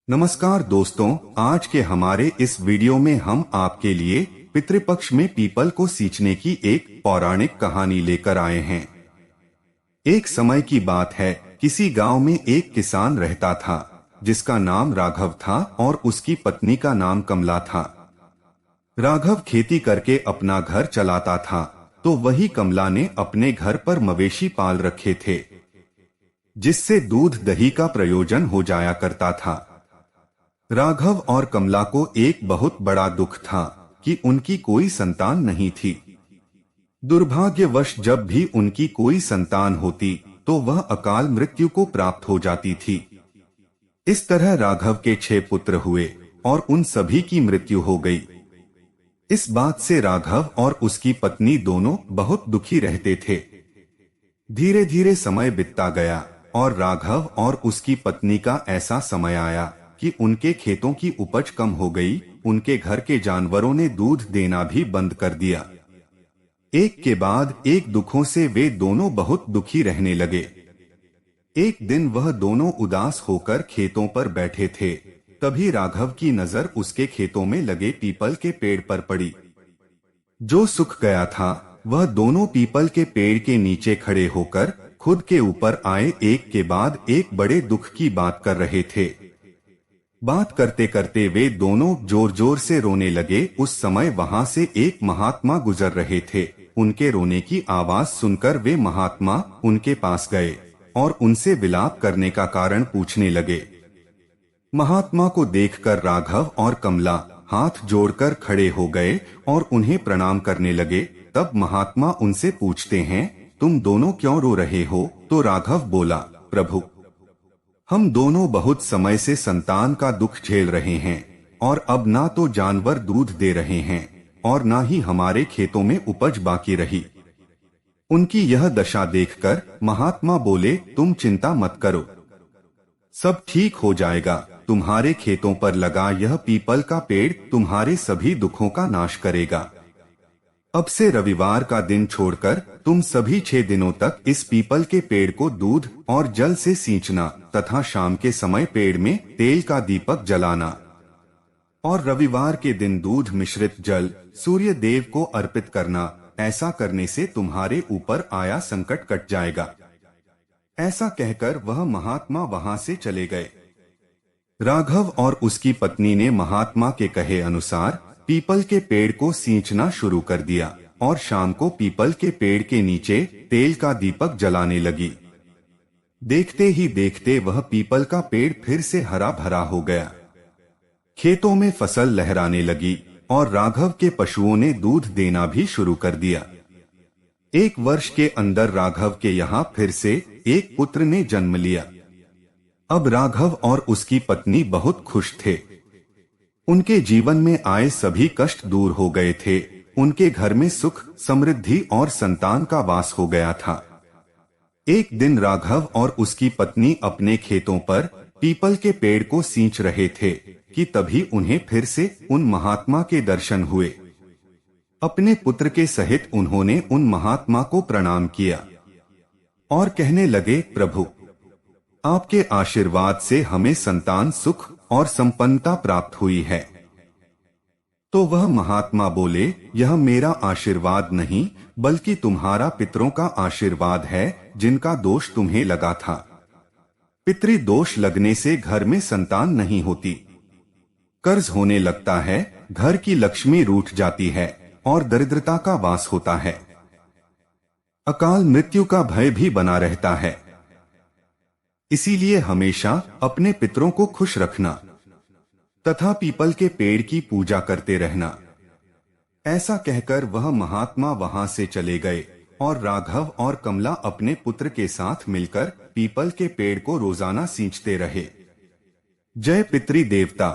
नमस्कार दोस्तों, आज के हमारे इस वीडियो में हम आपके लिए पितृपक्ष में पीपल को सींचने की एक पौराणिक कहानी लेकर आए हैं। एक समय की बात है, किसी गांव में एक किसान रहता था जिसका नाम राघव था और उसकी पत्नी का नाम कमला था। राघव खेती करके अपना घर चलाता था, तो वही कमला ने अपने घर पर मवेशी पाल रखे थे, जिससे दूध दही का प्रयोजन हो जाया करता था। राघव और कमला को एक बहुत बड़ा दुख था कि उनकी कोई संतान नहीं थी। दुर्भाग्यवश जब भी उनकी कोई संतान होती तो वह अकाल मृत्यु को प्राप्त हो जाती थी। इस तरह राघव के 6 पुत्र हुए और उन सभी की मृत्यु हो गई। इस बात से राघव और उसकी पत्नी दोनों बहुत दुखी रहते थे। धीरे धीरे समय बीतता गया और राघव और उसकी पत्नी का ऐसा समय आया कि उनके खेतों की उपज कम हो गई। उनके घर के जानवरों ने दूध देना भी बंद कर दिया। एक के बाद एक दुखों से वे दोनों बहुत दुखी रहने लगे। एक दिन वह दोनों उदास होकर खेतों पर बैठे थे, तभी राघव की नजर उसके खेतों में लगे पीपल के पेड़ पर पड़ी। जो सूख गया था, वह दोनों पीपल के पेड़ के नीचे खड़े होकर खुद के ऊपर आए एक के बाद एक बड़े दुख की बात कर रहे थे। बात करते करते वे दोनों जोर जोर से रोने लगे। उस समय वहां से एक महात्मा गुजर रहे थे। उनके रोने की आवाज सुनकर वे महात्मा उनके पास गए और उनसे विलाप करने का कारण पूछने लगे। महात्मा को देखकर राघव और कमला हाथ जोड़कर खड़े हो गए और उन्हें प्रणाम करने लगे। तब महात्मा उनसे पूछते हैं, तुम दोनों क्यों रो रहे हो? तो राघव बोला, प्रभु, हम दोनों बहुत समय से संतान का दुख झेल रहे हैं और अब ना तो जानवर दूध दे रहे हैं और ना ही हमारे खेतों में उपज बाकी रही। उनकी यह दशा देखकर महात्मा बोले, तुम चिंता मत करो, सब ठीक हो जाएगा। तुम्हारे खेतों पर लगा यह पीपल का पेड़ तुम्हारे सभी दुखों का नाश करेगा। अब से रविवार का दिन छोड़कर तुम सभी 6 दिनों तक इस पीपल के पेड़ को दूध और जल से सींचना तथा शाम के समय पेड़ में तेल का दीपक जलाना और रविवार के दिन दूध मिश्रित जल सूर्य देव को अर्पित करना। ऐसा करने से तुम्हारे ऊपर आया संकट कट जाएगा। ऐसा कहकर वह महात्मा वहां से चले गए। राघव और उसकी पत्नी ने महात्मा के कहे अनुसार पीपल के पेड़ को सींचना शुरू कर दिया और शाम को पीपल के पेड़ के नीचे तेल का दीपक जलाने लगी। देखते ही देखते वह पीपल का पेड़ फिर से हरा भरा हो गया। खेतों में फसल लहराने लगी और राघव के पशुओं ने दूध देना भी शुरू कर दिया। 1 वर्ष के अंदर राघव के यहाँ फिर से एक पुत्र ने जन्म लिया। अब राघव और उसकी पत्नी बहुत खुश थे। उनके जीवन में आए सभी कष्ट दूर हो गए थे। उनके घर में सुख, समृद्धि और संतान का वास हो गया था। एक दिन राघव और उसकी पत्नी अपने खेतों पर पीपल के पेड़ को सींच रहे थे कि तभी उन्हें फिर से उन महात्मा के दर्शन हुए। अपने पुत्र के सहित उन्होंने उन महात्मा को प्रणाम किया और कहने लगे, प्रभु, आपके आशीर्वाद से हमें संतान, सुख और संपन्नता प्राप्त हुई है। तो वह महात्मा बोले, यह मेरा आशीर्वाद नहीं बल्कि तुम्हारा पितरों का आशीर्वाद है, जिनका दोष तुम्हें लगा था। पितृ दोष लगने से घर में संतान नहीं होती, कर्ज होने लगता है, घर की लक्ष्मी रूठ जाती है और दरिद्रता का वास होता है। अकाल मृत्यु का भय भी बना रहता है। इसीलिए हमेशा अपने पितरों को खुश रखना तथा पीपल के पेड़ की पूजा करते रहना। ऐसा कहकर वह महात्मा वहां से चले गए और राघव और कमला अपने पुत्र के साथ मिलकर पीपल के पेड़ को रोजाना सींचते रहे। जय पितृ देवता।